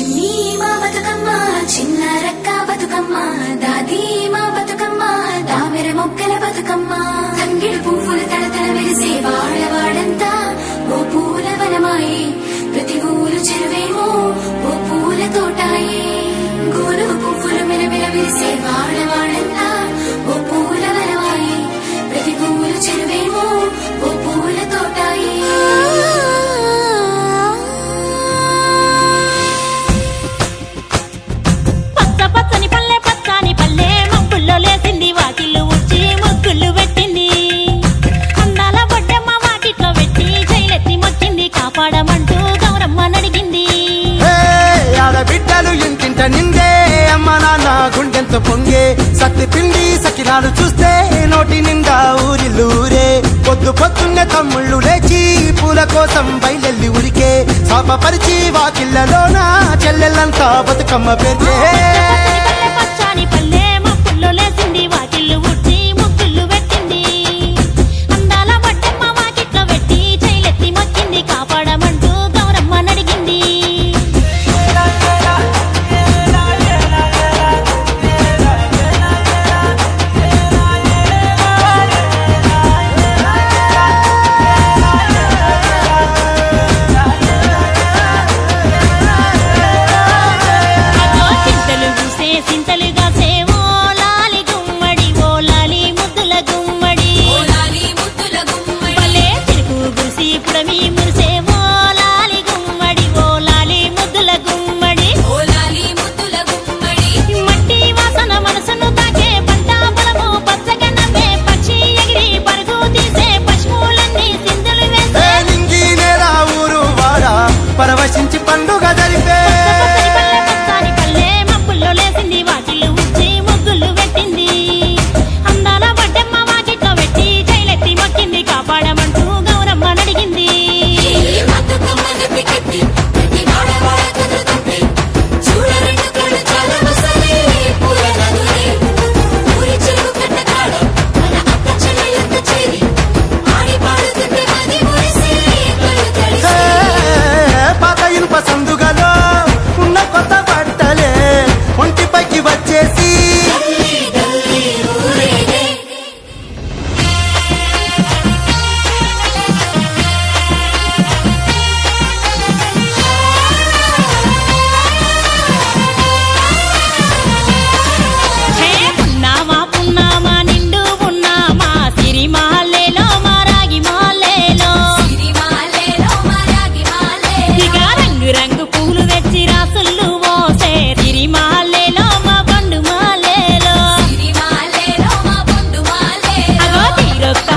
చిన్ని మా బతుకమ్మ చిన్న రక్క బతుకమ్మ దాది మా బతుకమ్మ దామెర మొక్కల బతుకమ్మ తంగిడు పువ్వులు తడతడ మెరిసే వాడవాడంతా ఓ పూల వనమాయే ప్రతి ఊరు చెరువేమో ఓ పూల తోటాయే గోలు పువ్వులు మెలమెల మెరిసే వాడవాడంతా ఓ పూల వనమాయే ప్రతి ఊరు చెరువేమో ఓ పూల తోటాయే పచ్చని పల్లె పచ్చని పల్లె మబ్బుల్లో లేసింది వాకిళ్ళు ఉచ్చి ముగ్గులు పెట్టింది అందాల బొడ్డమ్మ వాకిట్లో పెట్టి జైలెత్తి మొక్కింది కాపాడమంటూ గౌరమ్మ నడిగింది ఆడబిడ్డలు ఇంటింట నిందే అమ్మ నాన్న గుండెంతో పొంగే సత్తి పిండి సకినాలు చూస్తే నోటి నిండా ఊరిల్లూరే పొద్దు పొద్దున్నే తమ్ముళ్ళు లేచి పూల కోసం బయలెల్లి ఉరికే శాపపరిచి వాకిళ్లలోన చెల్లెళ్ళంతా బతుకమ్మ పేర్చే పచ్చని పల్లె మబ్బుల్లో లేసింది వాకిళ్ళు ఉచ్చి ముగ్గులు పెట్టింది అందాల బొడ్డమ్మ వాకిట్లో పెట్టి జైలెత్తి మొక్కింది కాపాడమంటూ గౌరమ్మ నడిగింది పరవశించి పండుగ జరిపే పచ్చని పల్లె మబ్బుల్లో లేసింది వాకిళ్ళు ఉచ్చి ముగ్గులు పెట్టింది అందాల బొడ్డమ్మ వాకిట్లో పెట్టి జైలెత్తి మొక్కింది కాపాడమంటూ గౌరమ్మ నడిగింది సందుగలో ఉన్న కొత్త బట్టలే ఒంటిపైకి వచ్చేసి పున్నామా పున్నామా నిండు పున్నామా సిరిమాలేలో మారాగి మాలేలో ఇక రంగు రంగు పూలు తెచ్చి రాసుళ్ళు మోసే సిరిమాలేలో మా బండు మాలేలో అగో తీరొక్క